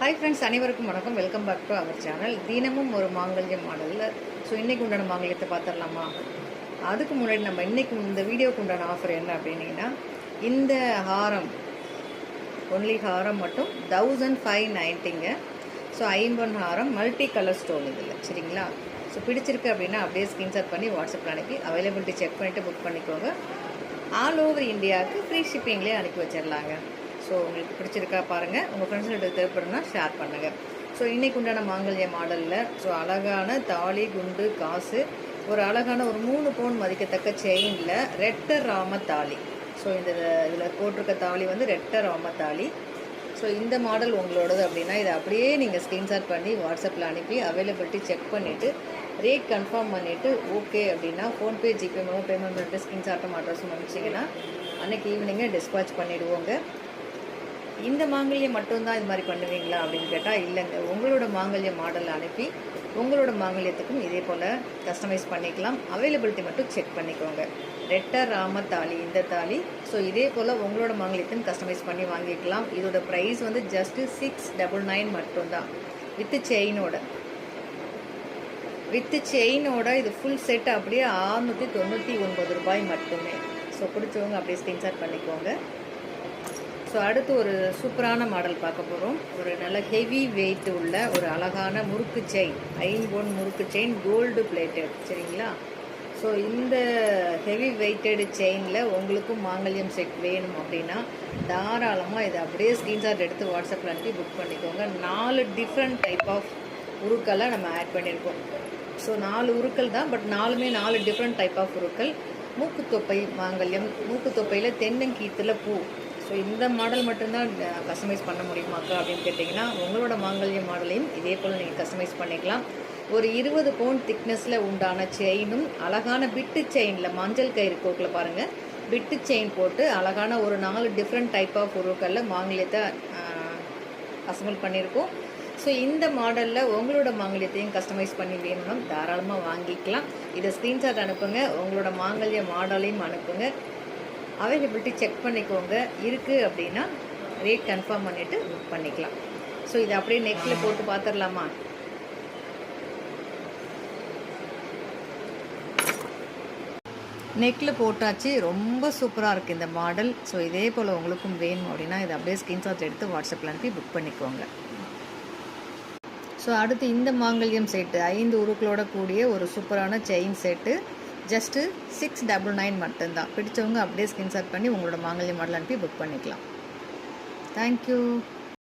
Hi friends, அனைவருக்கும் வணக்கம். Welcome back to our channel. தினமும் ஒரு மாங்கல்ய மாடலில். ஸோ இன்றைக்கு உண்டான மாங்கல்யத்தை பார்த்துடலாமா? அதுக்கு முன்னாடி நம்ம இன்றைக்கு இந்த வீடியோக்கு உண்டான ஆஃபர் என்ன அப்படின்னீங்கன்னா, இந்த ஹாரம் ஒன்லி ஹாரம் மட்டும் 1590ங்க. ஸோ ஐம்பொன் ஹாரம் மல்டி கலர் ஸ்டோன் இதில், சரிங்களா? ஸோ பிடிச்சிருக்கு அப்படின்னா அப்படியே ஸ்க்ரீன்ஷாட் பண்ணி வாட்ஸ்அப்பில் அனுப்பி அவைலபிலிட்டி செக் பண்ணிவிட்டு புக் பண்ணிக்கோங்க. ஆல் ஓவர் இந்தியாவுக்கு ஃப்ரீ ஷிப்பிங்லேயே அனுப்பி வச்சிடலாங்க. ஸோ உங்களுக்கு பிடிச்சிருக்கா பாருங்கள், உங்கள் ஃப்ரெண்ட்ஸ்கிட்ட தேவைப்படுனா ஷேர் பண்ணுங்கள். ஸோ இன்றைக்கு உண்டான மாங்கல்ய மாடலில் ஸோ அழகான தாலி, குண்டு, காசு, ஒரு அழகான ஒரு 3 பவுன் மதிக்கத்தக்க செயினில் ரெட்ட ராம தாலி. ஸோ இதில் போட்டிருக்க தாலி வந்து ரெட்ட ராம தாலி. ஸோ இந்த மாடல் உங்களோடது அப்படின்னா இதை அப்படியே நீங்கள் ஸ்க்ரீன்ஷாட் பண்ணி வாட்ஸ்அப்பில் அனுப்பி அவைலபிலிட்டி செக் பண்ணிவிட்டு ரேட் கன்ஃபார்ம் பண்ணிவிட்டு ஓகே அப்படின்னா ஃபோன்பே, ஜிபே மூலம் பேமெண்ட் பண்ணிட்டு ஸ்க்ரீன்ஷாட்டும் அட்ரஸும் அனுப்பிச்சிங்கன்னா அன்றைக்கி ஈவினிங்கே டிஸ்பேச் பண்ணிவிடுவோங்க. இந்த மாங்கல்யம் மட்டும்தான் இது மாதிரி பண்ணுவீங்களா அப்படின்னு கேட்டால் இல்லைங்க. உங்களோட மாங்கல்ய மாடல் அனுப்பி உங்களோட மாங்கல்யத்துக்கும் இதே போல் கஸ்டமைஸ் பண்ணிக்கலாம். அவைலபிலிட்டி மட்டும் செக் பண்ணிக்கோங்க. ரெட்ட ராம தாலி இந்த தாலி. ஸோ இதே போல் உங்களோட மாங்கல்யத்தையும் கஸ்டமைஸ் பண்ணி வாங்கிக்கலாம். இதோட ப்ரைஸ் வந்து ஜஸ்ட்டு 699 மட்டும்தான் வித்து செயினோட. இது ஃபுல் செட் அப்படியே 699 ரூபாய் மட்டுமே. ஸோ பிடிச்சவங்க அப்படியே ஸ்க்ரீன்ஷாட் பண்ணிக்கோங்க. ஸோ அடுத்து ஒரு சூப்பரான மாடல் பார்க்க போகிறோம். ஒரு நல்ல ஹெவி வெயிட் உள்ள ஒரு அழகான முறுக்கு செயின், ஐம்பொன் முறுக்கு செயின், கோல்டு பிளேட்டட், சரிங்களா? ஸோ இந்த ஹெவி வெயிட்டட் செயினில் உங்களுக்கும் மாங்கல்யம் செட் வேணும் அப்படின்னா தாராளமாக இதை அப்படியே ஸ்க்ரீன்ஷாட் எடுத்து வாட்ஸ்அப்பில் அனுப்பி புக் பண்ணிக்கோங்க. 4 டிஃப்ரெண்ட் டைப் ஆஃப் உருக்களை நம்ம ஆட் பண்ணியிருக்கோம். ஸோ 4 உருக்கள் தான், பட் 4 டிஃப்ரெண்ட் டைப் ஆஃப் உருக்கள். மூக்குத்தொப்பை மாங்கல்யம், மூக்குத்தொப்பையில் தென்னங்கீத்தில் பூ. ஸோ இந்த மாடல் மட்டும்தான் கஸ்டமைஸ் பண்ண முடியுமாக்கா அப்படின்னு கேட்டிங்கன்னா உங்களோட மாங்கல்ய மாடலையும் இதே போல் நீங்கள் கஸ்டமைஸ் பண்ணிக்கலாம். ஒரு 20 பவுண்ட் திக்னஸில் உண்டான செயினும் அழகான பிட்டு செயினில் மஞ்சள் கயிறு கோக்கில் பாருங்கள், பிட்டு செயின் போட்டு அழகான ஒரு 4 டிஃப்ரெண்ட் டைப் ஆஃப் உருக்களில் மாங்கல்யத்தை அசம்பிள் பண்ணியிருக்கோம். ஸோ இந்த மாடலில் உங்களோட மாங்கல்யத்தையும் கஸ்டமைஸ் பண்ணி வேணும்னா தாராளமாக வாங்கிக்கலாம். இதை ஸ்க்ரீன்ஷாட் அனுப்புங்க, உங்களோட மாங்கல்ய மாடலையும் அனுப்புங்க. அவைலபிலிட்டி செக் பண்ணிக்கோங்க. இருக்குது அப்படின்னா ரேட் கன்ஃபார்ம் பண்ணிவிட்டு புக் பண்ணிக்கலாம். ஸோ இதை அப்படியே நெக்கில் போட்டு பார்த்துடலாமா? நெக்கில் போட்டாச்சு. ரொம்ப சூப்பராக இருக்குது இந்த மாடல். ஸோ இதே போல் உங்களுக்கும் வேணும் அப்படின்னா இதை அப்படியே ஸ்க்ரீன்ஷாட் எடுத்து வாட்ஸ்அப்பில் அனுப்பி புக் பண்ணிக்கோங்க. ஸோ அடுத்து இந்த மாங்கல்யம் செட்டு 5 உருக்களோட கூடிய ஒரு சூப்பரான செயின் செட்டு ஜஸ்ட்டு 699 மட்டும்தான். பிடிச்சவங்க அப்படியே ஸ்க்ரீன்ஷாட் பண்ணி உங்களோட மாங்கல்ய மாடல் அனுப்பி புக் பண்ணிக்கலாம். தேங்க்யூ.